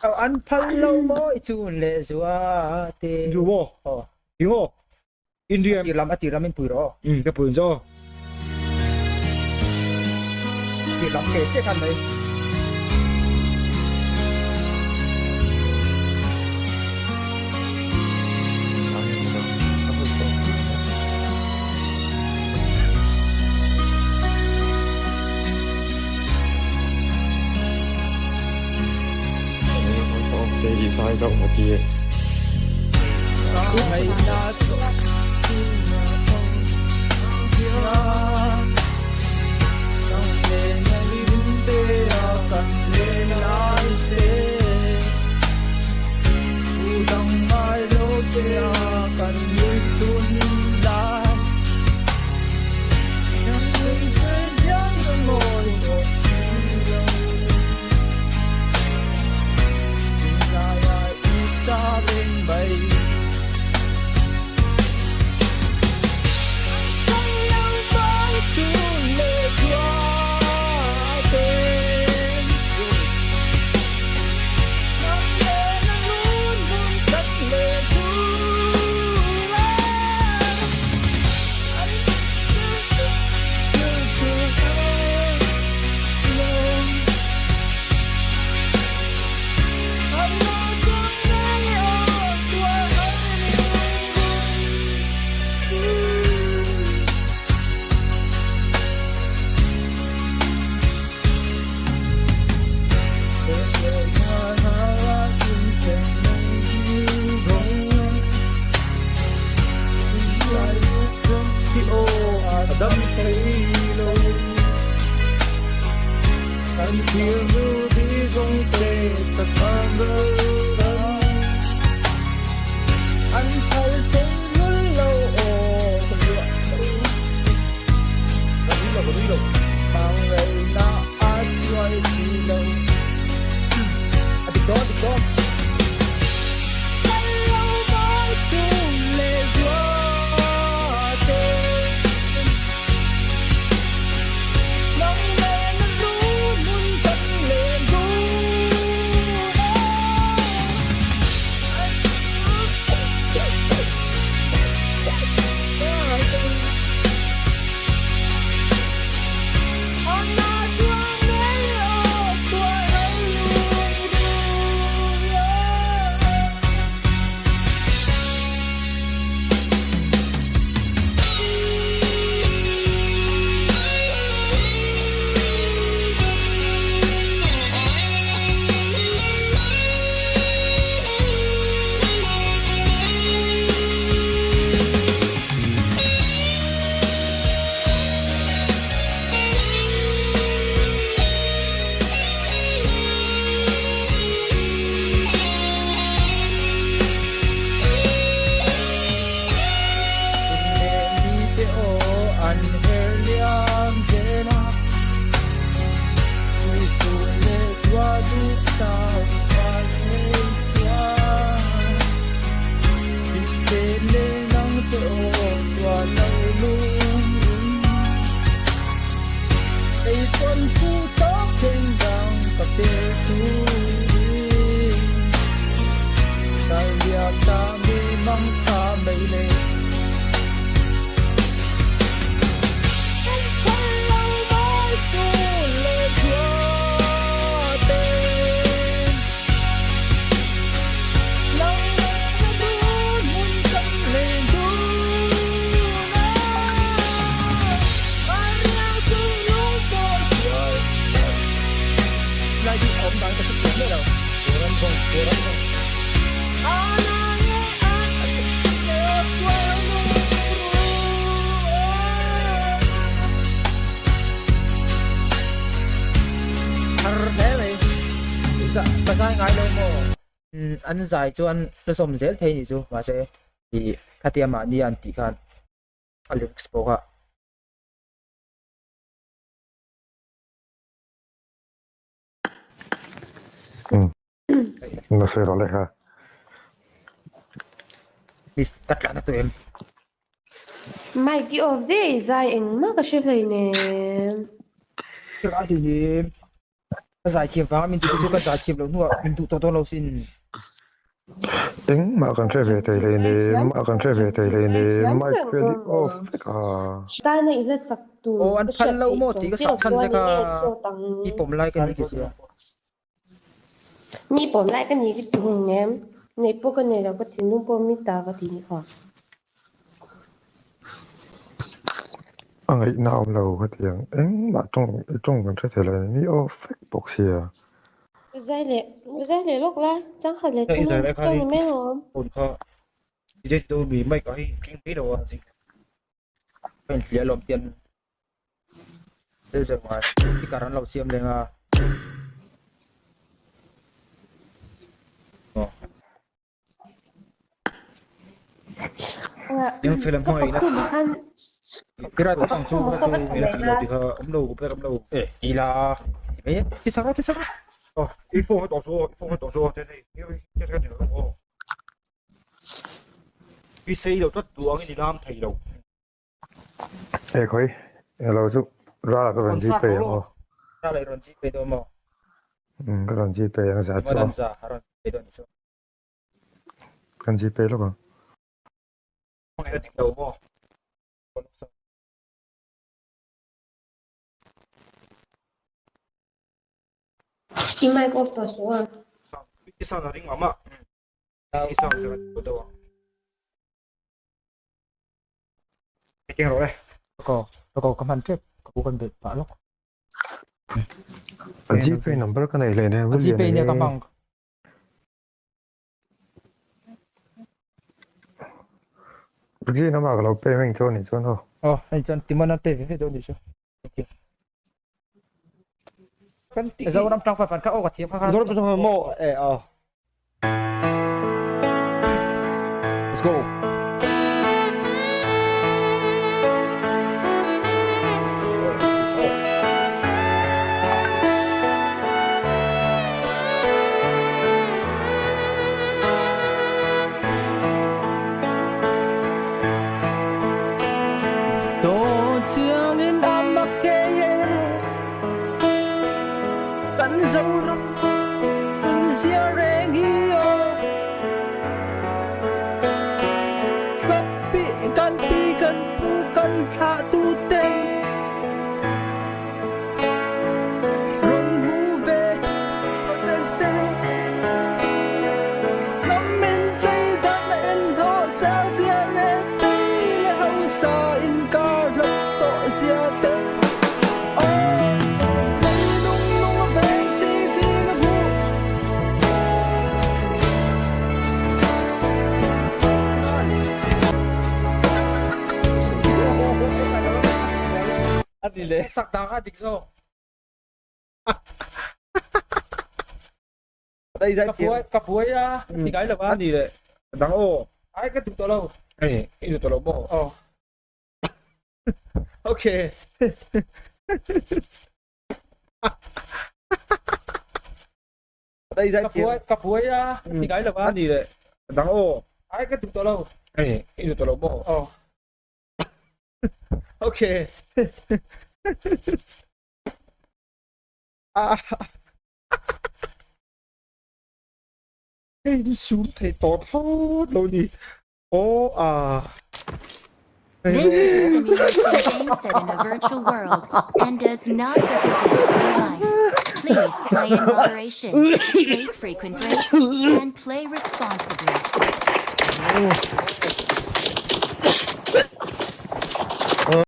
An phal lâu mỗi chun lệ zua te dù bò hiểu không India ati ram in pui ro cái bún cho ti lam ke che kan mai để ý sai đâu mà kia hay na pasai ngai lo mo an zai chuan lo som zel thei ni chu ma se hi khatiama ni an ti khan alex poka nó sẽ rồi ha bis katla na to em Mikey of the zai eng ma ka she nè kira hi cái giải thiệp vào mình tụ cái cái giải thiệp lâu nữa mình tụ to lâu xin Tính mà còn chơi về thầy lên đi, mà còn chơi về thầy lên đi, mai kia đi off à. Tai na ila saktu. ô anh phân lâu mô thì cái sạc chân cái đi bấm lại cái gì kia mi bom lại cái gì cái thùng nem. Này bố cái này là cái thùng bom mi ta cái gì hả? Anh ấy nào lâu cái tiếng, mà trong còn chơi thầy lên đi off bốc xìa. Cái này lúc lá, chẳng phải là Đây, giờ lại trong khai đi. này mấy không? ổn khó thì đây tôi bị mấy cái kinh phí đâu à gì mình chỉ làm tiền bây giờ ngoài thì cả nó lâu xiêm lên à nhưng film hỏi đó cái ra tao chú cái là lâu thì ông lâu cũng ông lâu đi là ấy chứ sao đó一副很多说，一副很多说，真的，因为一睇住我，佢死就得做啲啱睇到， Ê khối, lâu chút ra là cái lần gì về không? ra lại rồi chỉ về đâu mà Cái lần gì về nó sẽ mà cho, đàn giả rồi về đâu nữa lần gì về lúc nào? 我係睇到喎， Chỉ mai có tờ số à? 啲生有啲啱啊，啲生就嗰度啊，你驚落咧？ có cái màn trip có con bị phá lúc Lần gì về number cái này lên em, chỉ về nhà các bạn Cái gì nó bảo là về mình cho này cho thôi. anh chân tìm anh về về đâu đi chứ跟啲 giờ năm trăm phải phản các ô cả thiệp khác我都不知道冇誒哦。 let's go Đồ chiang in am mặc kê tận dấu răng in xia rèn hiyo cấp bị căn pu căn thả tu tên run mu về bên xe nắm min chay đã lên thọ xa xia rê tây lệ hậu sa in ca lập tội xia tên Anh đi lên. sắc đáng hát địch rồi Đây ra chiều. cặp cuối thì cái là ba Anh đi lên. Đằng ô. ai cái tụt to lâu Ê, ít được tao bỏ. Ok. Đây ra chiều. cặp cuối thì cái là ba Anh đi lên. Đằng ô. ai cái tụt to lâu Ê, ít được tao bỏ. Ok. À. Ê, đi xuống thầy tọt phát rồi đi. Ô à. This is a simulation game set in a virtual world and does not represent real life. Please play in moderation, take frequent breaks, and play responsibly.